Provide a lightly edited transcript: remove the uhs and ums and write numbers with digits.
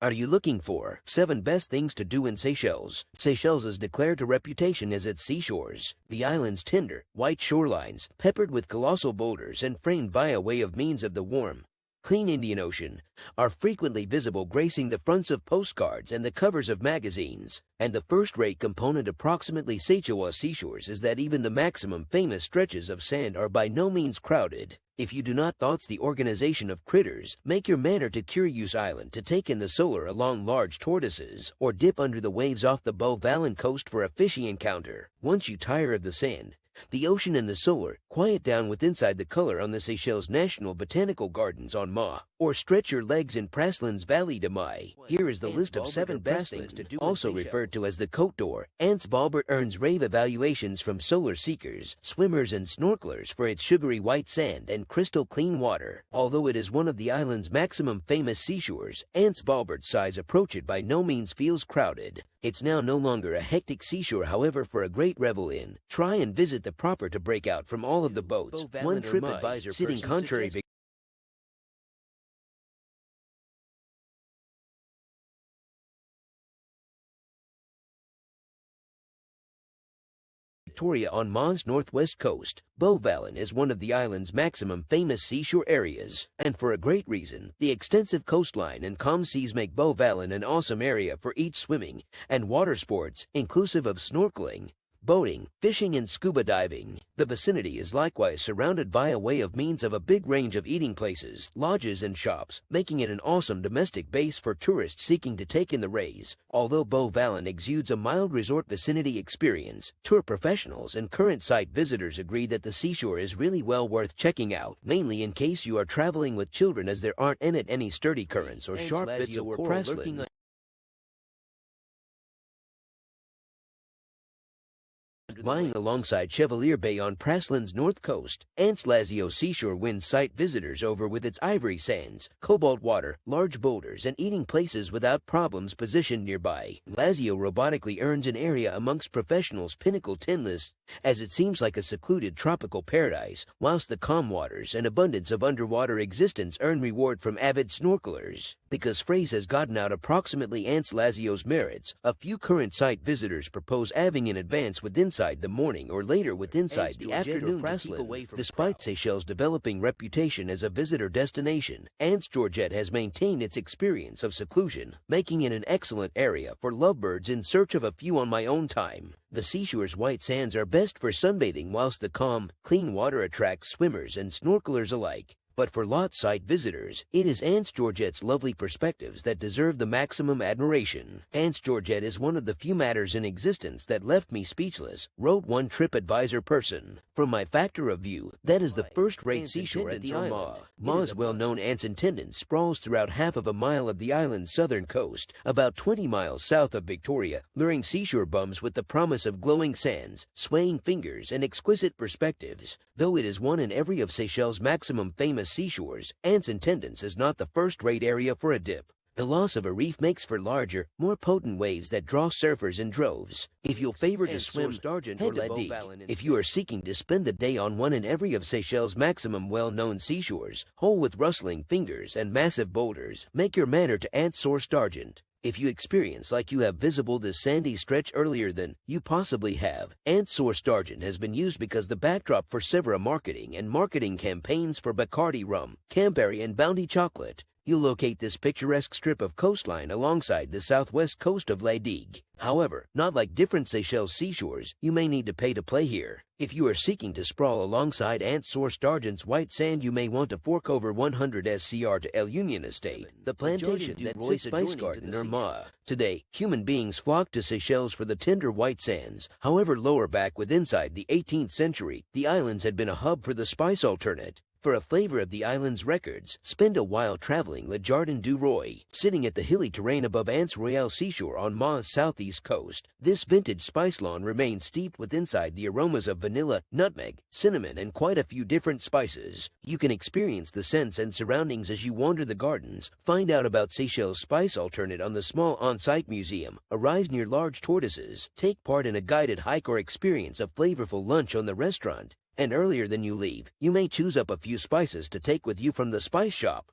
Are you looking for 7 best things to do in Seychelles? Seychelles is declared a reputation as its seashores. The island's tender, white shorelines, peppered with colossal boulders and framed by way of means of the warm, clean Indian Ocean, are frequently visible gracing the fronts of postcards and the covers of magazines. And the first-rate component approximately Seychellois seashores is that even the maximum famous stretches of sand are by no means crowded. If you do not thoughts the organization of critters, make your manner to Curieuse Island to take in the solar along large tortoises, or dip under the waves off the Beau Vallon coast for a fishy encounter. Once you tire of the sand, the ocean and the solar, quiet down with inside the color on the Seychelles National Botanical Gardens on Mahé, or stretch your legs in Praslin's Vallée de Mahé. Here is the list of 7 best things to do, also referred to as the Côte d'Or. Anse earns rave evaluations from solar seekers, swimmers and snorkelers for its sugary white sand and crystal clean water. Although it is one of the island's maximum famous seashores, Anse size approach it by no means feels crowded. It's now no longer a hectic seashore, however, for a great revel in. Try and visit the proper to break out from all of the boats. One TripAdvisor sitting contrary Victoria on Mahé's northwest coast. Beau Vallon is one of the island's maximum famous seashore areas, and for a great reason. The extensive coastline and calm seas make Beau Vallon an awesome area for each swimming and water sports, inclusive of snorkeling, boating, fishing and scuba diving. The vicinity is likewise surrounded by a way of means of a big range of eating places, lodges and shops, making it an awesome domestic base for tourists seeking to take in the rays. Although Beau Vallon exudes a mild resort vicinity experience, tour professionals and current site visitors agree that the seashore is really well worth checking out, mainly in case you are traveling with children, as there aren't in it any sturdy currents or sharp bits of coral lurking. Lying alongside Chevalier Bay on Praslin's north coast, Anse seashore wins site visitors over with its ivory sands, cobalt water, large boulders, and eating places without problems positioned nearby. Lazio robotically earns an area amongst professionals' pinnacle 10 list, as it seems like a secluded tropical paradise, whilst the calm waters and abundance of underwater existence earn reward from avid snorkelers. Because phrase has gotten out approximately Anse Lazio's merits, a few current site visitors propose having in advance with inside the morning or later with inside the afternoon Praslin. Despite Seychelles' developing reputation as a visitor destination, Anse Georgette has maintained its experience of seclusion, making it an excellent area for lovebirds in search of a few on my own time. The seashore's white sands are best for sunbathing, whilst the calm, clean water attracts swimmers and snorkelers alike. But for lot site visitors, it is Anse Georgette's lovely perspectives that deserve the maximum admiration. Anse Georgette is one of the few matters in existence that left me speechless, wrote one TripAdvisor person. From my factor of view, that is the first-rate seashore at the island. Mahé's well-known Anse Intendance sprawls throughout half of a mile of the island's southern coast, about 20 miles south of Victoria, luring seashore bums with the promise of glowing sands, swaying fingers, and exquisite perspectives. Though it is one in every of Seychelles' maximum famous seashores, Anse Intendance is not the first-rate area for a dip. The loss of a reef makes for larger, more potent waves that draw surfers in droves. If you'll favor to swim, head to Beau Vallon. If you are seeking to spend the day on one in every of Seychelles' maximum well-known seashores, whole with rustling fingers and massive boulders, make your manner to Anse d'Argent. If you experience like you have visible this sandy stretch earlier than you possibly have, Anse d'Argent has been used because the backdrop for several marketing campaigns for Bacardi rum, Campari and Bounty chocolate. You'll locate this picturesque strip of coastline alongside the southwest coast of La Digue. However, not like different Seychelles seashores, you may need to pay to play here. If you are seeking to sprawl alongside Anse d'Argent's white sand, you may want to fork over 100 SCR to El Union Estate, the plantation that sits Spice Garden or Mahé. Today, human beings flock to Seychelles for the tender white sands. However, lower back with inside the 18th century, the islands had been a hub for the spice alternate. For a flavor of the island's records, spend a while traveling Le Jardin du Roi, sitting at the hilly terrain above Anse Royale seashore on Mahé's southeast coast. This vintage spice lawn remains steeped with inside the aromas of vanilla, nutmeg, cinnamon, and quite a few different spices. You can experience the scents and surroundings as you wander the gardens. Find out about Seychelles' spice alternate on the small on-site museum. Arise near large tortoises. Take part in a guided hike or experience a flavorful lunch on the restaurant. And earlier than you leave, you may choose up a few spices to take with you from the spice shop.